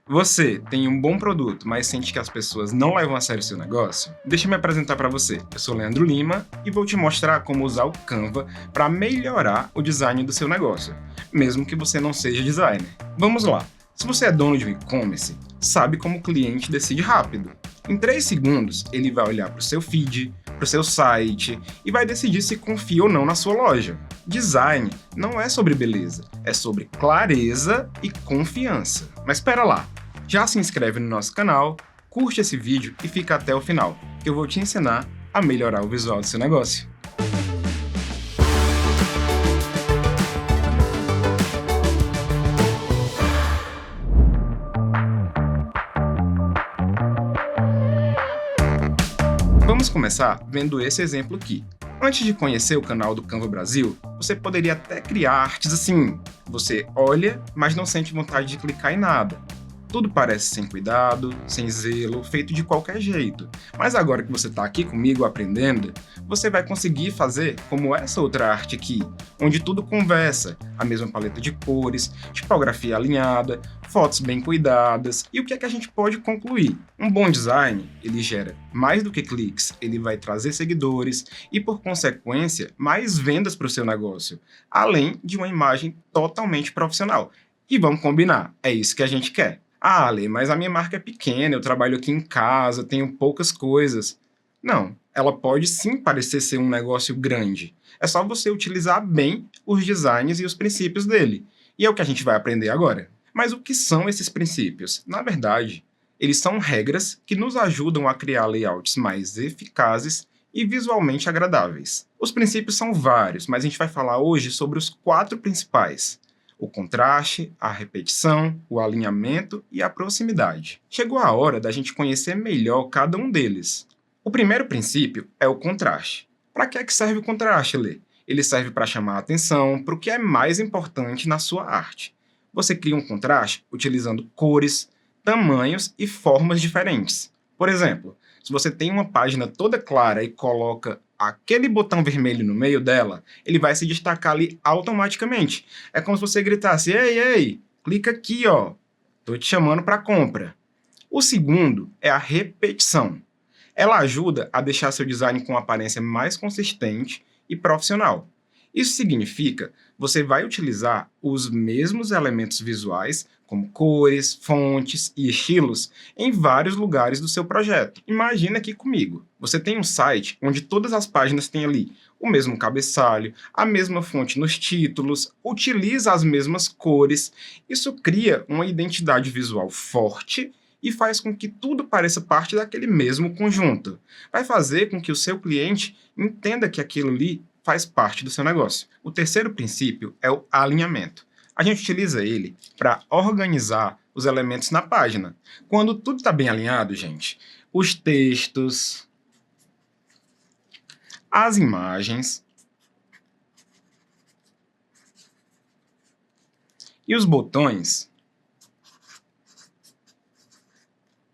Você tem um bom produto, mas sente que as pessoas não levam a sério o seu negócio? Deixa eu me apresentar para você. Eu sou Leandro Lima e vou te mostrar como usar o Canva para melhorar o design do seu negócio, mesmo que você não seja designer. Vamos lá. Se você é dono de um e-commerce, sabe como o cliente decide rápido. Em 3 segundos, ele vai olhar para o seu feed, para o seu site e vai decidir se confia ou não na sua loja. Design não é sobre beleza, é sobre clareza e confiança. Mas espera lá, já se inscreve no nosso canal, curte esse vídeo e fica até o final, que eu vou te ensinar a melhorar o visual do seu negócio. Vamos começar vendo esse exemplo aqui. Antes de conhecer o canal do Canva Brasil, você poderia até criar artes assim. Você olha, mas não sente vontade de clicar em nada. Tudo parece sem cuidado, sem zelo, feito de qualquer jeito. Mas agora que você está aqui comigo aprendendo, você vai conseguir fazer como essa outra arte aqui, onde tudo conversa, a mesma paleta de cores, tipografia alinhada, fotos bem cuidadas. E o que é que a gente pode concluir? Um bom design, ele gera mais do que cliques, ele vai trazer seguidores e, por consequência, mais vendas para o seu negócio, além de uma imagem totalmente profissional. E vamos combinar, é isso que a gente quer. Ah, Ale, mas a minha marca é pequena, eu trabalho aqui em casa, tenho poucas coisas. Não, ela pode sim parecer ser um negócio grande. É só você utilizar bem os designs e os princípios dele. E é o que a gente vai aprender agora. Mas o que são esses princípios? Na verdade, eles são regras que nos ajudam a criar layouts mais eficazes e visualmente agradáveis. Os princípios são vários, mas a gente vai falar hoje sobre os 4 principais: o contraste, a repetição, o alinhamento e a proximidade. Chegou a hora da gente conhecer melhor cada um deles. O primeiro princípio é o contraste. Para que é que serve o contraste, Lê? Ele serve para chamar a atenção para o que é mais importante na sua arte. Você cria um contraste utilizando cores, tamanhos e formas diferentes. Por exemplo, se você tem uma página toda clara e coloca aquele botão vermelho no meio dela, ele vai se destacar ali automaticamente. É como se você gritasse: ei, ei, clica aqui, ó, tô te chamando para compra. O segundo é a repetição. Ela ajuda a deixar seu design com uma aparência mais consistente e profissional. Isso significa que você vai utilizar os mesmos elementos visuais, como cores, fontes e estilos, em vários lugares do seu projeto. Imagina aqui comigo. Você tem um site onde todas as páginas têm ali o mesmo cabeçalho, a mesma fonte nos títulos, utiliza as mesmas cores. Isso cria uma identidade visual forte e faz com que tudo pareça parte daquele mesmo conjunto. Vai fazer com que o seu cliente entenda que aquilo ali faz parte do seu negócio. O terceiro princípio é o alinhamento. A gente utiliza ele para organizar os elementos na página. Quando tudo está bem alinhado, gente, os textos, as imagens e os botões,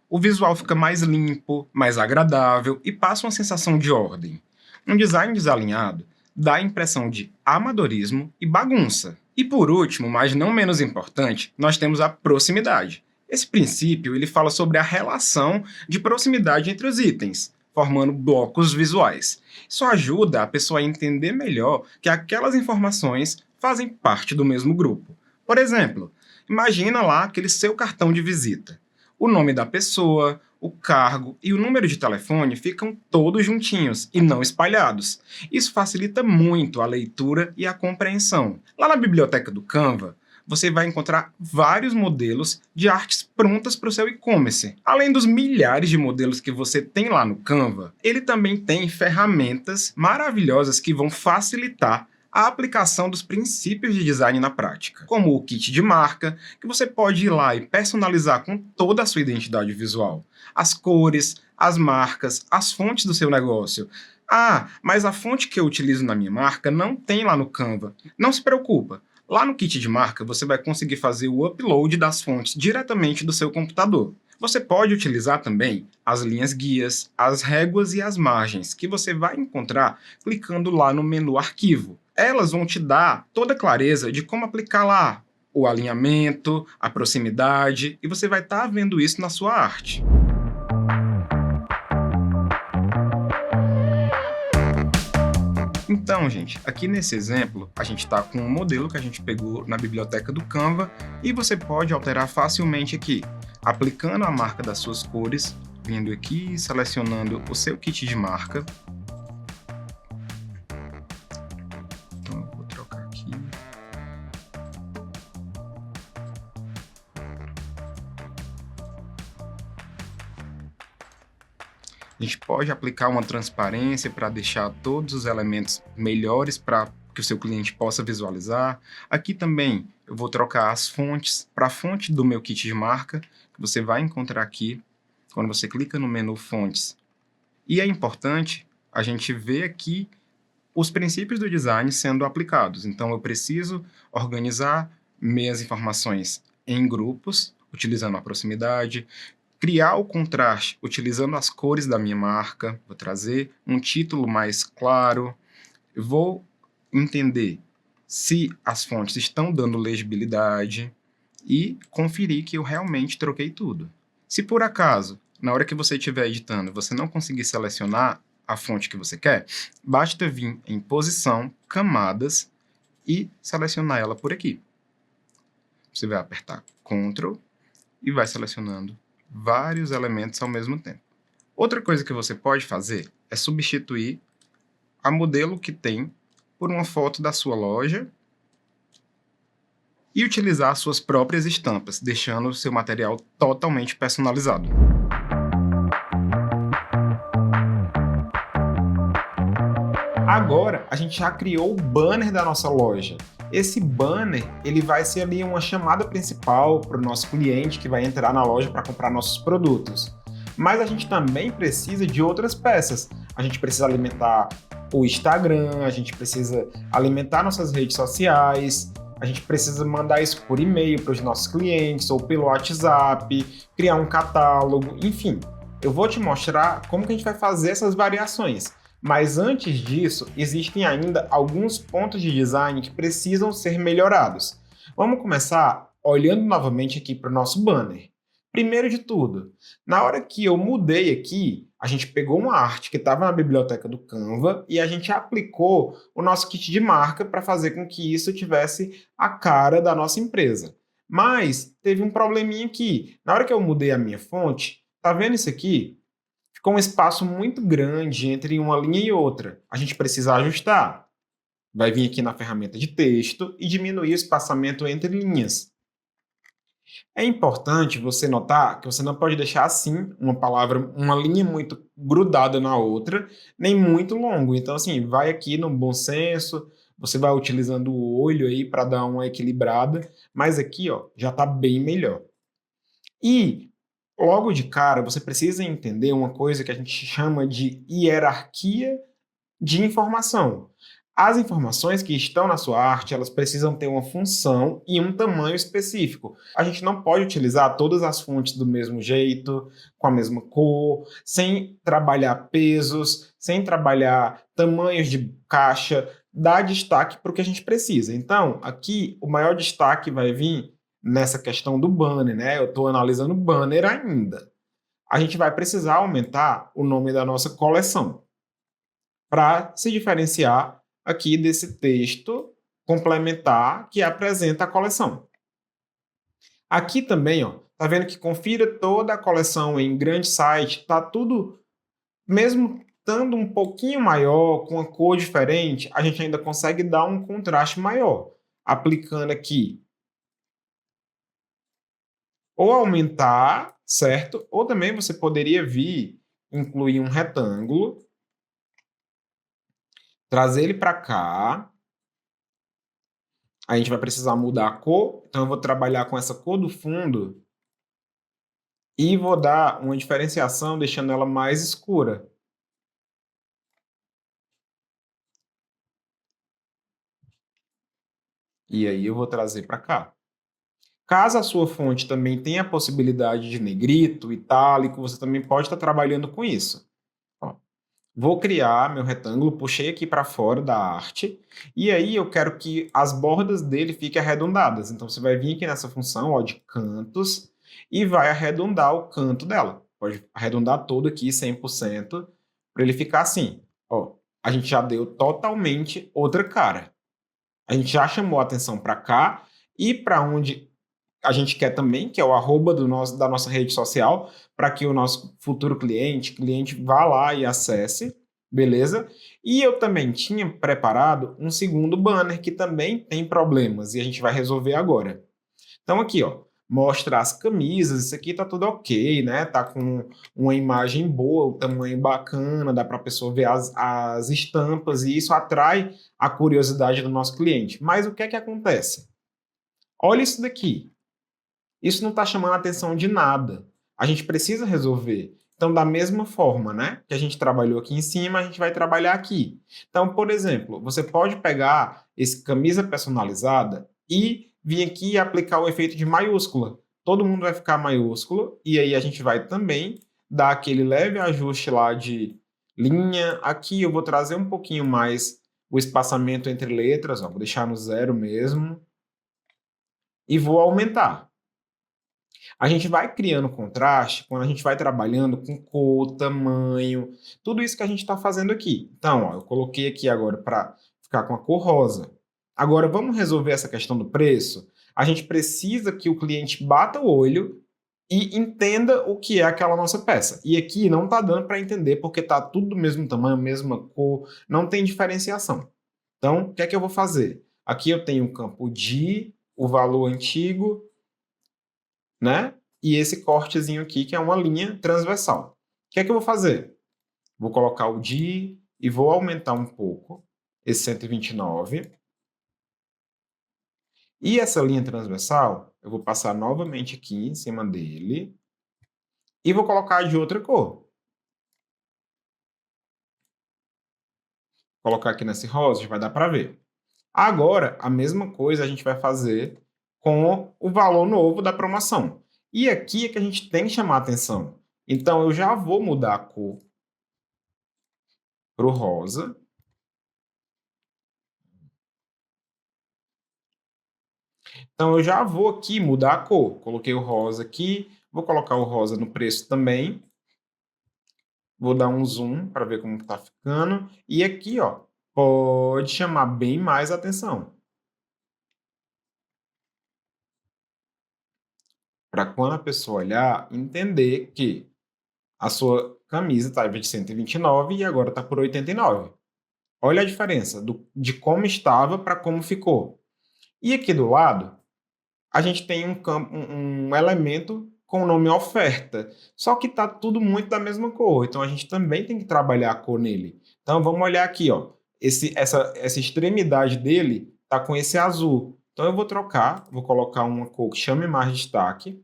o visual fica mais limpo, mais agradável e passa uma sensação de ordem. Um design desalinhado dá a impressão de amadorismo e bagunça. E por último, mas não menos importante, nós temos a proximidade. Esse princípio ele fala sobre a relação de proximidade entre os itens, formando blocos visuais. Isso ajuda a pessoa a entender melhor que aquelas informações fazem parte do mesmo grupo. Por exemplo, imagina lá aquele seu cartão de visita. O nome da pessoa, o cargo e o número de telefone ficam todos juntinhos e não espalhados. Isso facilita muito a leitura e a compreensão. Lá na biblioteca do Canva, você vai encontrar vários modelos de artes prontas para o seu e-commerce. Além dos milhares de modelos que você tem lá no Canva, ele também tem ferramentas maravilhosas que vão facilitar a aplicação dos princípios de design na prática, como o kit de marca, que você pode ir lá e personalizar com toda a sua identidade visual. As cores, as marcas, as fontes do seu negócio. Ah, mas a fonte que eu utilizo na minha marca não tem lá no Canva. Não se preocupa. Lá no kit de marca, você vai conseguir fazer o upload das fontes diretamente do seu computador. Você pode utilizar também as linhas guias, as réguas e as margens, que você vai encontrar clicando lá no menu Arquivo. Elas vão te dar toda a clareza de como aplicar lá o alinhamento, a proximidade, e você vai estar vendo isso na sua arte. Então, gente, aqui nesse exemplo, a gente está com um modelo que a gente pegou na biblioteca do Canva e você pode alterar facilmente aqui, aplicando a marca das suas cores, vindo aqui, selecionando o seu kit de marca. Então, eu vou trocar aqui. A gente pode aplicar uma transparência para deixar todos os elementos melhores para que o seu cliente possa visualizar. Aqui também eu vou trocar as fontes para a fonte do meu kit de marca, que você vai encontrar aqui quando você clica no menu Fontes. E é importante a gente ver aqui os princípios do design sendo aplicados. Então eu preciso organizar minhas informações em grupos, utilizando a proximidade, criar o contraste utilizando as cores da minha marca, vou trazer um título mais claro, eu vou entender se as fontes estão dando legibilidade e conferir que eu realmente troquei tudo. Se por acaso, na hora que você estiver editando, você não conseguir selecionar a fonte que você quer, basta vir em posição, camadas e selecionar ela por aqui. Você vai apertar Ctrl e vai selecionando vários elementos ao mesmo tempo. Outra coisa que você pode fazer é substituir a modelo que tem por uma foto da sua loja e utilizar suas próprias estampas, deixando o seu material totalmente personalizado. Agora, a gente já criou o banner da nossa loja. Esse banner, ele vai ser ali uma chamada principal para o nosso cliente que vai entrar na loja para comprar nossos produtos. Mas a gente também precisa de outras peças. A gente precisa alimentar o Instagram, a gente precisa alimentar nossas redes sociais, a gente precisa mandar isso por e-mail para os nossos clientes ou pelo WhatsApp, criar um catálogo, enfim. Eu vou te mostrar como que a gente vai fazer essas variações. Mas antes disso, existem ainda alguns pontos de design que precisam ser melhorados. Vamos começar olhando novamente aqui para o nosso banner. Primeiro de tudo, na hora que eu mudei aqui, a gente pegou uma arte que estava na biblioteca do Canva e a gente aplicou o nosso kit de marca para fazer com que isso tivesse a cara da nossa empresa. Mas teve um probleminha aqui. Na hora que eu mudei a minha fonte, tá vendo isso aqui? Ficou um espaço muito grande entre uma linha e outra. A gente precisa ajustar. Vai vir aqui na ferramenta de texto e diminuir o espaçamento entre linhas. É importante você notar que você não pode deixar assim uma palavra, uma linha muito grudada na outra, nem muito longo. Então, assim, vai aqui no bom senso, você vai utilizando o olho aí para dar uma equilibrada, mas aqui, ó, já está bem melhor. E logo de cara, você precisa entender uma coisa que a gente chama de hierarquia de informação. As informações que estão na sua arte, elas precisam ter uma função e um tamanho específico. A gente não pode utilizar todas as fontes do mesmo jeito, com a mesma cor, sem trabalhar pesos, sem trabalhar tamanhos de caixa, dar destaque para o que a gente precisa. Então, aqui, o maior destaque vai vir nessa questão do banner, né? Eu estou analisando banner ainda. A gente vai precisar aumentar o nome da nossa coleção para se diferenciar aqui desse texto complementar que apresenta a coleção. Aqui também, ó, tá vendo que confira toda a coleção em grande site, tá tudo, mesmo estando um pouquinho maior, com a cor diferente, a gente ainda consegue dar um contraste maior, aplicando aqui ou aumentar, certo? Ou também você poderia vir, incluir um retângulo, trazer ele para cá. A gente vai precisar mudar a cor, então eu vou trabalhar com essa cor do fundo e vou dar uma diferenciação deixando ela mais escura. E aí eu vou trazer para cá. Caso a sua fonte também tenha a possibilidade de negrito, itálico, você também pode estar trabalhando com isso. Ó, Vou criar meu retângulo, puxei aqui para fora da arte, e aí eu quero que as bordas dele fiquem arredondadas. Então, você vai vir aqui nessa função, ó, de cantos, e vai arredondar o canto dela. Pode arredondar todo aqui, 100%, para ele ficar assim. Ó, a gente já deu totalmente outra cara. A gente já chamou a atenção para cá e para onde a gente quer também, que é o arroba da nossa rede social, para que o nosso futuro cliente vá lá e acesse, beleza? E eu também tinha preparado um segundo banner que também tem problemas e a gente vai resolver agora. Então aqui, ó, mostra as camisas, isso aqui tá tudo ok, né? Tá com uma imagem boa, o tamanho bacana, dá para a pessoa ver as estampas e isso atrai a curiosidade do nosso cliente. Mas o que é que acontece? Olha isso daqui. Isso não está chamando a atenção de nada. A gente precisa resolver. Então, da mesma forma, né, que a gente trabalhou aqui em cima, a gente vai trabalhar aqui. Então, por exemplo, você pode pegar esse camisa personalizada e vir aqui e aplicar o efeito de maiúscula. Todo mundo vai ficar maiúsculo e aí a gente vai também dar aquele leve ajuste lá de linha. Aqui eu vou trazer um pouquinho mais o espaçamento entre letras, ó, vou deixar no 0 mesmo e vou aumentar. A gente vai criando contraste quando a gente vai trabalhando com cor, tamanho, tudo isso que a gente está fazendo aqui. Então, ó, eu coloquei aqui agora para ficar com a cor rosa. Agora, vamos resolver essa questão do preço? A gente precisa que o cliente bata o olho e entenda o que é aquela nossa peça. E aqui não está dando para entender porque está tudo do mesmo tamanho, mesma cor, não tem diferenciação. Então, o que é que eu vou fazer? Aqui eu tenho um campo de, o valor antigo, né? E esse cortezinho aqui, que é uma linha transversal. O que é que eu vou fazer? Vou colocar o de e vou aumentar um pouco esse 129. E essa linha transversal, eu vou passar novamente aqui em cima dele e vou colocar de outra cor. Colocar aqui nesse rosa, já vai dar para ver. Agora, a mesma coisa a gente vai fazer com o valor novo da promoção. E aqui é que a gente tem que chamar a atenção. Então, eu já vou mudar a cor para o rosa. Então, eu já vou aqui mudar a cor. Coloquei o rosa aqui, vou colocar o rosa no preço também. Vou dar um zoom para ver como está ficando. E aqui, ó, pode chamar bem mais atenção. Para quando a pessoa olhar, entender que a sua camisa está de 129 e agora está por 89. Olha a diferença de como estava para como ficou. E aqui do lado, a gente tem um elemento com o nome oferta, só que está tudo muito da mesma cor, então a gente também tem que trabalhar a cor nele. Então vamos olhar aqui, ó, essa extremidade dele está com esse azul. Então eu vou trocar, vou colocar uma cor que chame mais destaque,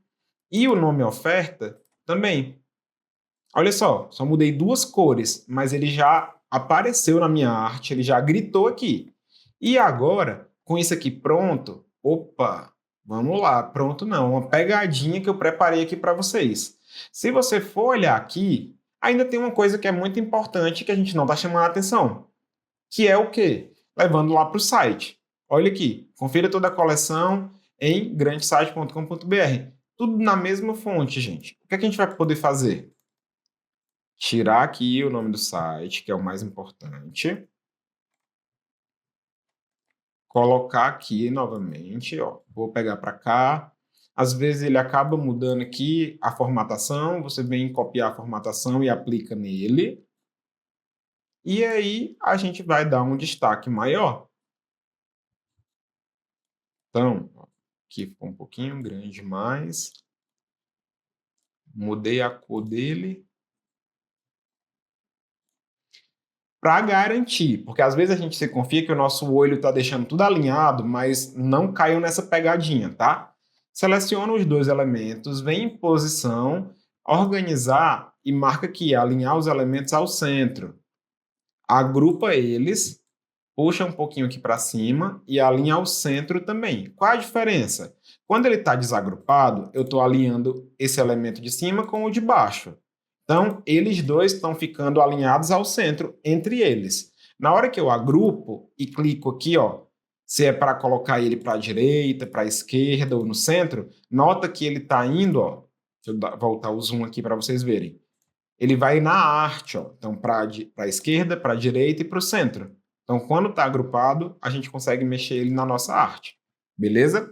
e o nome oferta também. Olha só mudei duas cores, mas ele já apareceu na minha arte, ele já gritou aqui. E agora, com isso aqui pronto, opa, vamos lá, pronto não, uma pegadinha que eu preparei aqui para vocês. Se você for olhar aqui, ainda tem uma coisa que é muito importante que a gente não está chamando a atenção, que é o quê? Levando lá para o site. Olha aqui, confira toda a coleção em grandesite.com.br. Tudo na mesma fonte, gente. O que é que a gente vai poder fazer? Tirar aqui o nome do site, que é o mais importante. Colocar aqui novamente, ó. Vou pegar para cá. Às vezes ele acaba mudando aqui a formatação, você vem copiar a formatação e aplica nele. E aí a gente vai dar um destaque maior. Então, ó, aqui ficou um pouquinho grande demais. Mudei a cor dele. Para garantir, porque às vezes a gente se confia que o nosso olho está deixando tudo alinhado, mas não caiu nessa pegadinha, tá? Seleciona os dois elementos, vem em posição, organizar e marca aqui, alinhar os elementos ao centro. Agrupa eles, puxa um pouquinho aqui para cima e alinha ao centro também. Qual a diferença? Quando ele está desagrupado, eu estou alinhando esse elemento de cima com o de baixo. Então, eles dois estão ficando alinhados ao centro entre eles. Na hora que eu agrupo e clico aqui, ó, se é para colocar ele para a direita, para a esquerda ou no centro, nota que ele está indo, ó, deixa eu voltar o zoom aqui para vocês verem. Ele vai na arte, ó, então para a esquerda, para a direita e para o centro. Então, quando está agrupado, a gente consegue mexer ele na nossa arte. Beleza?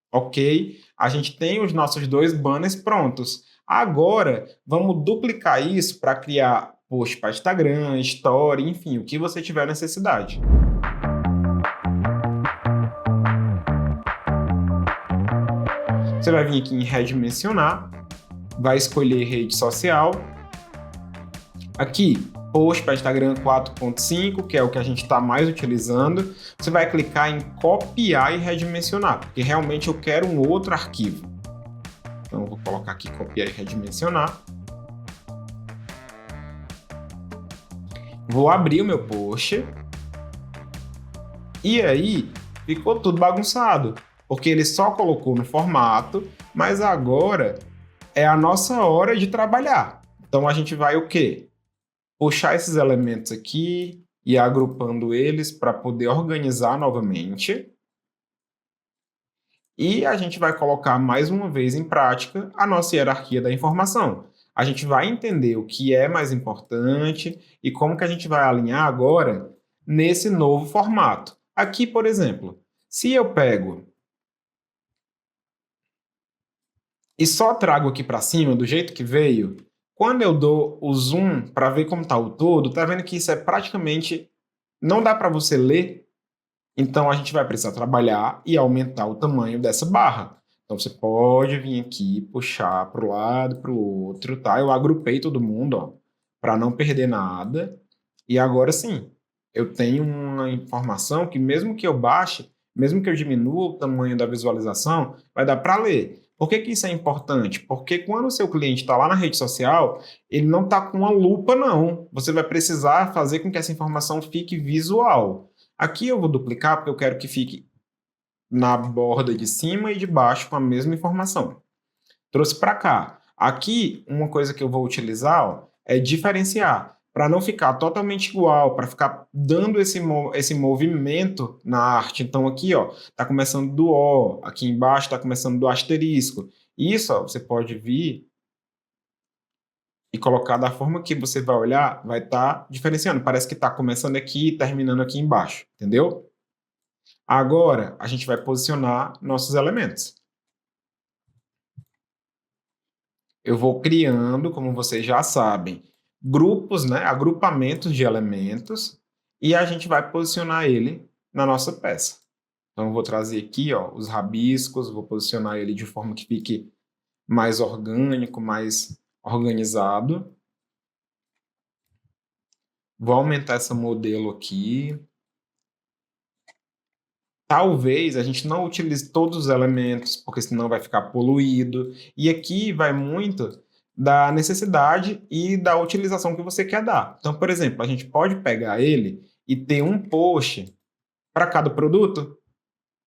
Ok, a gente tem os nossos dois banners prontos. Agora, vamos duplicar isso para criar post para Instagram, Story, enfim, o que você tiver necessidade. Você vai vir aqui em redimensionar, vai escolher rede social. Aqui, post para Instagram 4.5, que é o que a gente está mais utilizando. Você vai clicar em copiar e redimensionar, porque realmente eu quero um outro arquivo. Então, eu vou colocar aqui copiar e redimensionar. Vou abrir o meu post. E aí, ficou tudo bagunçado, porque ele só colocou no formato, mas agora é a nossa hora de trabalhar. Então, a gente vai o quê? Puxar esses elementos aqui e agrupando eles para poder organizar novamente. E a gente vai colocar mais uma vez em prática a nossa hierarquia da informação. A gente vai entender o que é mais importante e como que a gente vai alinhar agora nesse novo formato. Aqui, por exemplo, se eu pego e só trago aqui para cima do jeito que veio, quando eu dou o zoom para ver como está o todo, tá vendo que isso é praticamente... não dá para você ler. Então, a gente vai precisar trabalhar e aumentar o tamanho dessa barra. Então, você pode vir aqui, puxar para o lado, para o outro, tá? Eu agrupei todo mundo, ó, para não perder nada. E agora sim, eu tenho uma informação que mesmo que eu baixe, mesmo que eu diminua o tamanho da visualização, vai dar para ler. Por que que isso é importante? Porque quando o seu cliente está lá na rede social, ele não está com uma lupa, não. Você vai precisar fazer com que essa informação fique visual. Aqui eu vou duplicar porque eu quero que fique na borda de cima e de baixo com a mesma informação. Trouxe para cá. Aqui, uma coisa que eu vou utilizar, ó, é diferenciar, para não ficar totalmente igual, para ficar dando esse movimento na arte. Então aqui, ó, tá começando do O, aqui embaixo tá começando do asterisco. Isso, ó, você pode vir e colocar da forma que você vai olhar, vai estar diferenciando. Parece que está começando aqui e terminando aqui embaixo, entendeu? Agora, a gente vai posicionar nossos elementos. Eu vou criando, como vocês já sabem, grupos, né, agrupamentos de elementos, e a gente vai posicionar ele na nossa peça. Então, eu vou trazer aqui, ó, os rabiscos, vou posicionar ele de forma que fique mais orgânico, mais organizado. Vou aumentar essa modelo aqui. Talvez a gente não utilize todos os elementos, porque senão vai ficar poluído. E aqui vai muito da necessidade e da utilização que você quer dar. Então, por exemplo, a gente pode pegar ele e ter um post para cada produto?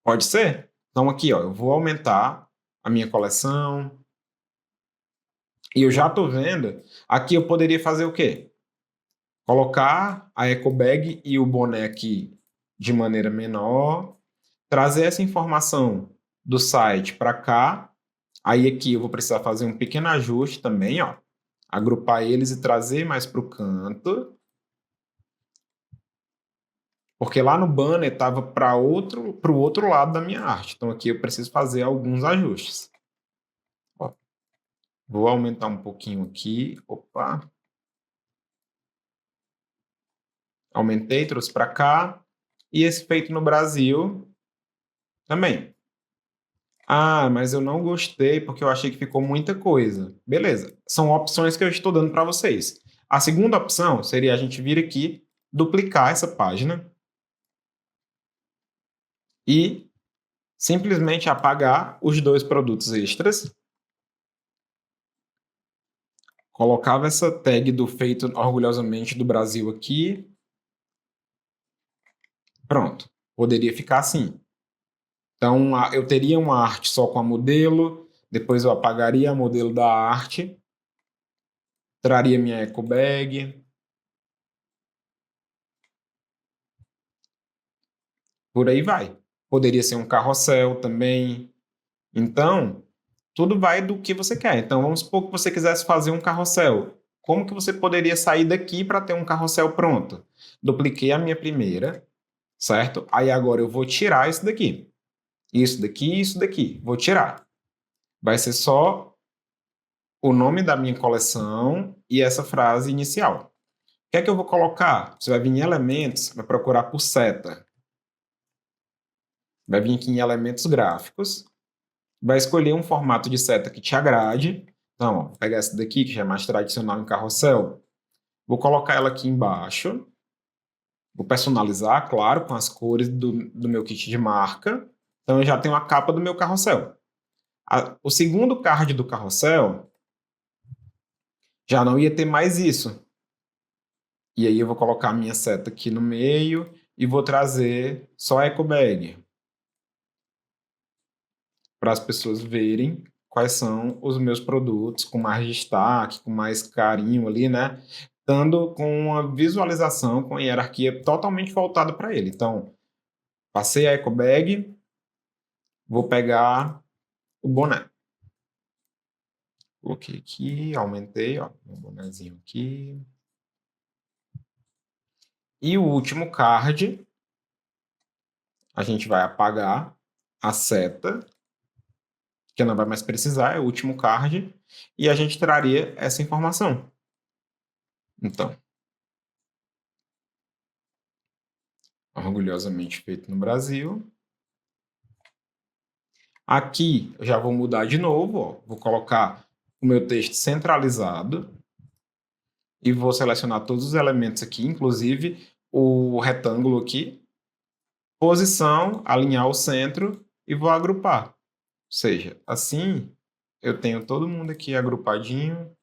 Pode ser? Então, aqui, ó, eu vou aumentar a minha coleção. E eu já estou vendo. Aqui eu poderia fazer o quê? Colocar a eco bag e o boné aqui de maneira menor, trazer essa informação do site para cá. Aí aqui eu vou precisar fazer um pequeno ajuste também, ó. Agrupar eles e trazer mais para o canto. Porque lá no banner estava para o outro lado da minha arte. Então aqui eu preciso fazer alguns ajustes. Ó. Vou aumentar um pouquinho aqui. Opa. Aumentei, trouxe para cá. E esse feito no Brasil também. Ah, mas eu não gostei porque eu achei que ficou muita coisa. Beleza, são opções que eu estou dando para vocês. A segunda opção seria a gente vir aqui, duplicar essa página e simplesmente apagar os dois produtos extras. Colocava essa tag do feito orgulhosamente do Brasil aqui. Pronto, poderia ficar assim. Então, eu teria uma arte só com a modelo, depois eu apagaria a modelo da arte traria minha eco bag, por aí vai. Poderia ser um carrossel também. Então, tudo vai do que você quer. Então, vamos supor que você quisesse fazer um carrossel. Como que você poderia sair daqui para ter um carrossel pronto? Dupliquei a minha primeira, certo? Aí agora eu vou tirar isso daqui. Isso daqui e isso daqui. Vou tirar. Vai ser só o nome da minha coleção e essa frase inicial. O que é que eu vou colocar? Você vai vir em elementos, vai procurar por seta. Vai vir aqui em elementos gráficos, vai escolher um formato de seta que te agrade. Então, ó, vou pegar essa daqui, que já é mais tradicional em carrossel. Vou colocar ela aqui embaixo. Vou personalizar, claro, com as cores do meu kit de marca. Então, eu já tenho a capa do meu carrossel. O segundo card do carrossel já não ia ter mais isso. E aí eu vou colocar a minha seta aqui no meio e vou trazer só a eco bag para as pessoas verem quais são os meus produtos com mais destaque, com mais carinho ali, né? Dando com uma visualização, com a hierarquia totalmente voltada para ele. Então, passei a eco bag, vou pegar o boné. Coloquei aqui, aumentei, ó, o bonézinho aqui. E o último card, a gente vai apagar a seta, que não vai mais precisar, é o último card, e a gente traria essa informação. Então, orgulhosamente feito no Brasil. Aqui eu já vou mudar de novo, ó. Vou colocar o meu texto centralizado e vou selecionar todos os elementos aqui, inclusive o retângulo aqui, posição, alinhar o centro e vou agrupar. Ou seja, assim eu tenho todo mundo aqui agrupadinho,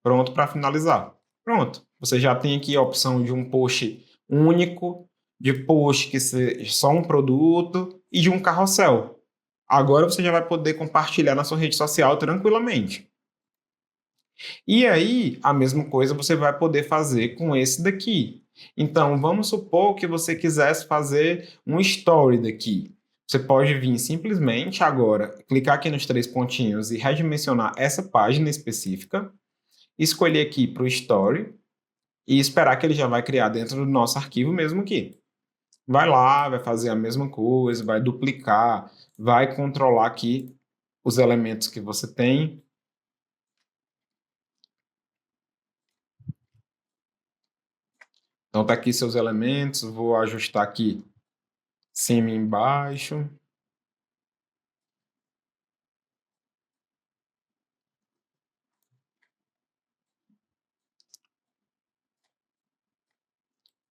pronto para finalizar. Pronto, você já tem aqui a opção de um post único, de post que seja só um produto e de um carrossel. Agora você já vai poder compartilhar na sua rede social tranquilamente. E aí, a mesma coisa você vai poder fazer com esse daqui. Então, vamos supor que você quisesse fazer um story daqui. Você pode vir simplesmente agora, clicar aqui nos três pontinhos e redimensionar essa página específica, escolher aqui para o story e esperar que ele já vai criar dentro do nosso arquivo mesmo aqui. Vai lá, vai fazer a mesma coisa, vai duplicar, vai controlar aqui os elementos que você tem. Então tá aqui seus elementos, vou ajustar aqui cima e embaixo.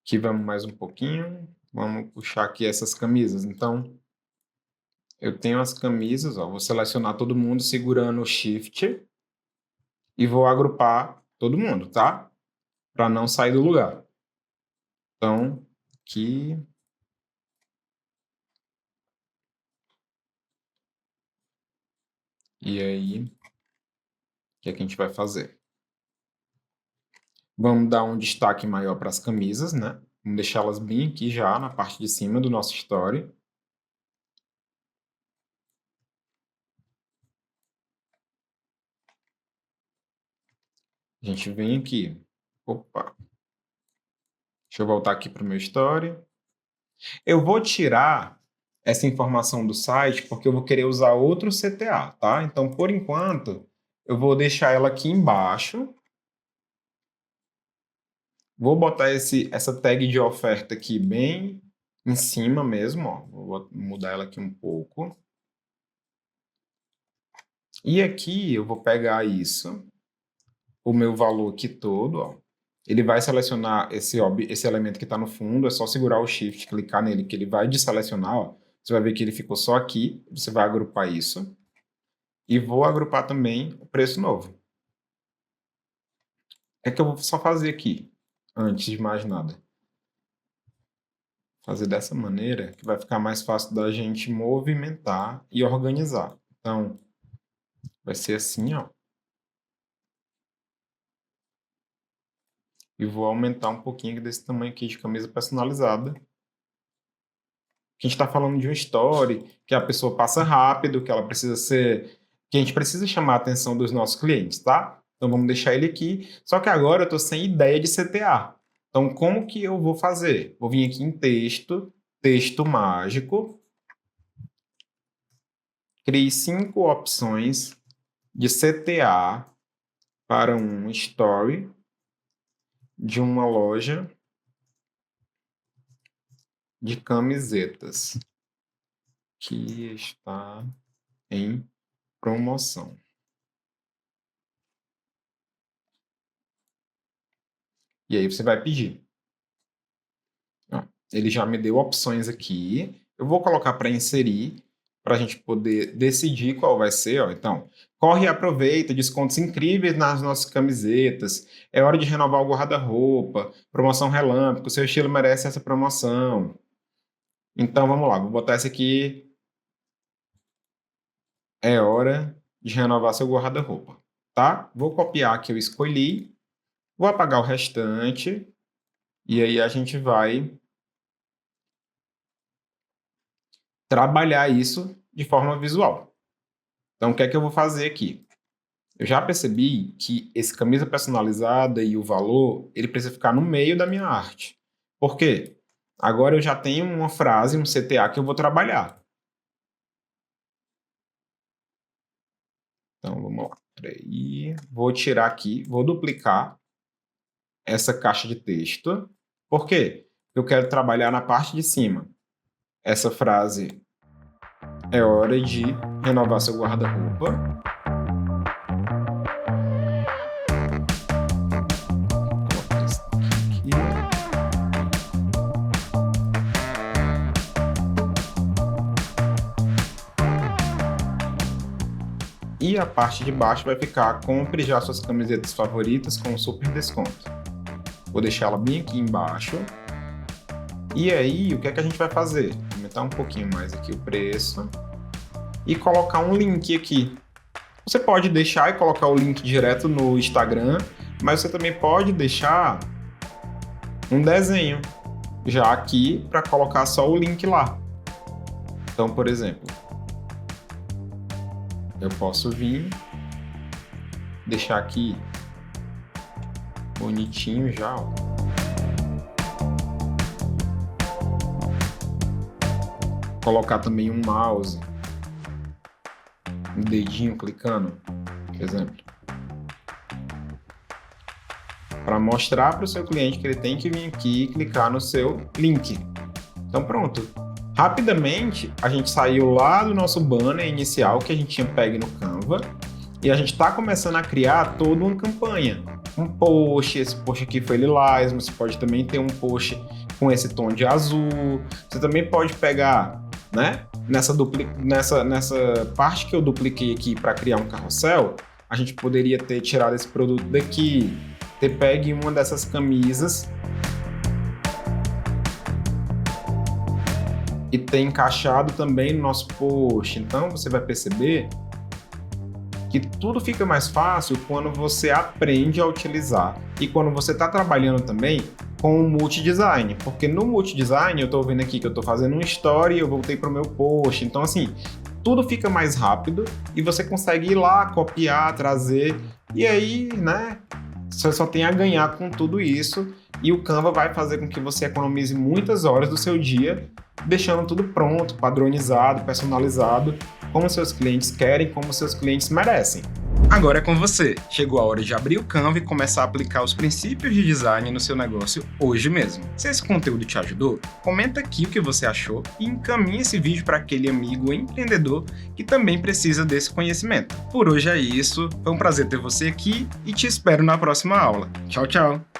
Aqui vamos mais um pouquinho. Vamos puxar aqui essas camisas. Então, eu tenho as camisas, ó, vou selecionar todo mundo segurando o Shift e vou agrupar todo mundo, tá? Para não sair do lugar. Então, aqui. E aí, o que é que a gente vai fazer? Vamos dar um destaque maior para as camisas, né? Vamos deixá-las bem aqui já na parte de cima do nosso story. A gente vem aqui. Opa. Deixa eu voltar aqui para o meu story. Eu vou tirar essa informação do site porque eu vou querer usar outro CTA, tá? Então, por enquanto, eu vou deixar ela aqui embaixo. Vou botar essa tag de oferta aqui bem em cima mesmo, ó. Vou mudar ela aqui um pouco. E aqui eu vou pegar isso, o meu valor aqui todo, ó. Ele vai selecionar esse elemento que está no fundo, é só segurar o Shift, clicar nele, que ele vai desselecionar, ó. Você vai ver que ele ficou só aqui, você vai agrupar isso. E vou agrupar também o preço novo. O que é que eu vou só fazer aqui, antes de mais nada? Fazer dessa maneira que vai ficar mais fácil da gente movimentar e organizar. Então, vai ser assim, ó. E vou aumentar um pouquinho desse tamanho aqui de camisa personalizada. Que a gente está falando de uma story, que a pessoa passa rápido, que ela precisa ser... que a gente precisa chamar a atenção dos nossos clientes, tá? Então vamos deixar ele aqui. Só que agora eu estou sem ideia de CTA. Então como que eu vou fazer? Vou vir aqui em texto, texto mágico. Crie 5 opções de CTA para um story de uma loja de camisetas que está em promoção. E aí você vai pedir. Ó, ele já me deu opções aqui. Eu vou colocar para inserir, para a gente poder decidir qual vai ser. Ó. Então, corre e aproveita, descontos incríveis nas nossas camisetas. É hora de renovar o guarda-roupa. Promoção relâmpago, seu estilo merece essa promoção. Então, vamos lá, vou botar essa aqui. É hora de renovar seu guarda-roupa, tá? Vou copiar que eu escolhi. Vou apagar o restante. E aí a gente vai trabalhar isso de forma visual. Então, o que é que eu vou fazer aqui? Eu já percebi que esse camisa personalizada e o valor, ele precisa ficar no meio da minha arte. Por quê? Agora eu já tenho uma frase, um CTA que eu vou trabalhar. Então, vamos lá. Peraí. Vou tirar aqui, vou duplicar essa caixa de texto. Por quê? Eu quero trabalhar na parte de cima. Essa frase é hora de renovar seu guarda-roupa. E a parte de baixo vai ficar: compre já suas camisetas favoritas com super desconto. Vou deixar ela bem aqui embaixo. E aí, o que é que a gente vai fazer? Aumentar um pouquinho mais aqui o preço. E colocar um link aqui. Você pode deixar e colocar o link direto no Instagram, mas você também pode deixar um desenho já aqui para colocar só o link lá. Então, por exemplo, eu posso vir, deixar aqui bonitinho já, ó. Colocar também um mouse, um dedinho clicando, por exemplo, para mostrar para o seu cliente que ele tem que vir aqui e clicar no seu link. Então pronto. Rapidamente, a gente saiu lá do nosso banner inicial que a gente tinha pego no Canva e a gente está começando a criar toda uma campanha. Um post, esse post aqui foi lilás, mas você pode também ter um post com esse tom de azul. Você também pode pegar, né, nessa parte que eu dupliquei aqui para criar um carrossel, a gente poderia ter tirado esse produto daqui, ter pego uma dessas camisas e ter encaixado também no nosso post. Então você vai perceber que tudo fica mais fácil quando você aprende a utilizar e quando você está trabalhando também com o multidesign, porque no multidesign eu estou vendo aqui que eu estou fazendo um story, eu voltei para o meu post, então assim, tudo fica mais rápido e você consegue ir lá, copiar, trazer, e aí, né, você só tem a ganhar com tudo isso. E o Canva vai fazer com que você economize muitas horas do seu dia, deixando tudo pronto, padronizado, personalizado, como seus clientes querem, como seus clientes merecem. Agora é com você. Chegou a hora de abrir o Canva e começar a aplicar os princípios de design no seu negócio hoje mesmo. Se esse conteúdo te ajudou, comenta aqui o que você achou e encaminhe esse vídeo para aquele amigo empreendedor que também precisa desse conhecimento. Por hoje é isso, foi um prazer ter você aqui e te espero na próxima aula. Tchau, tchau!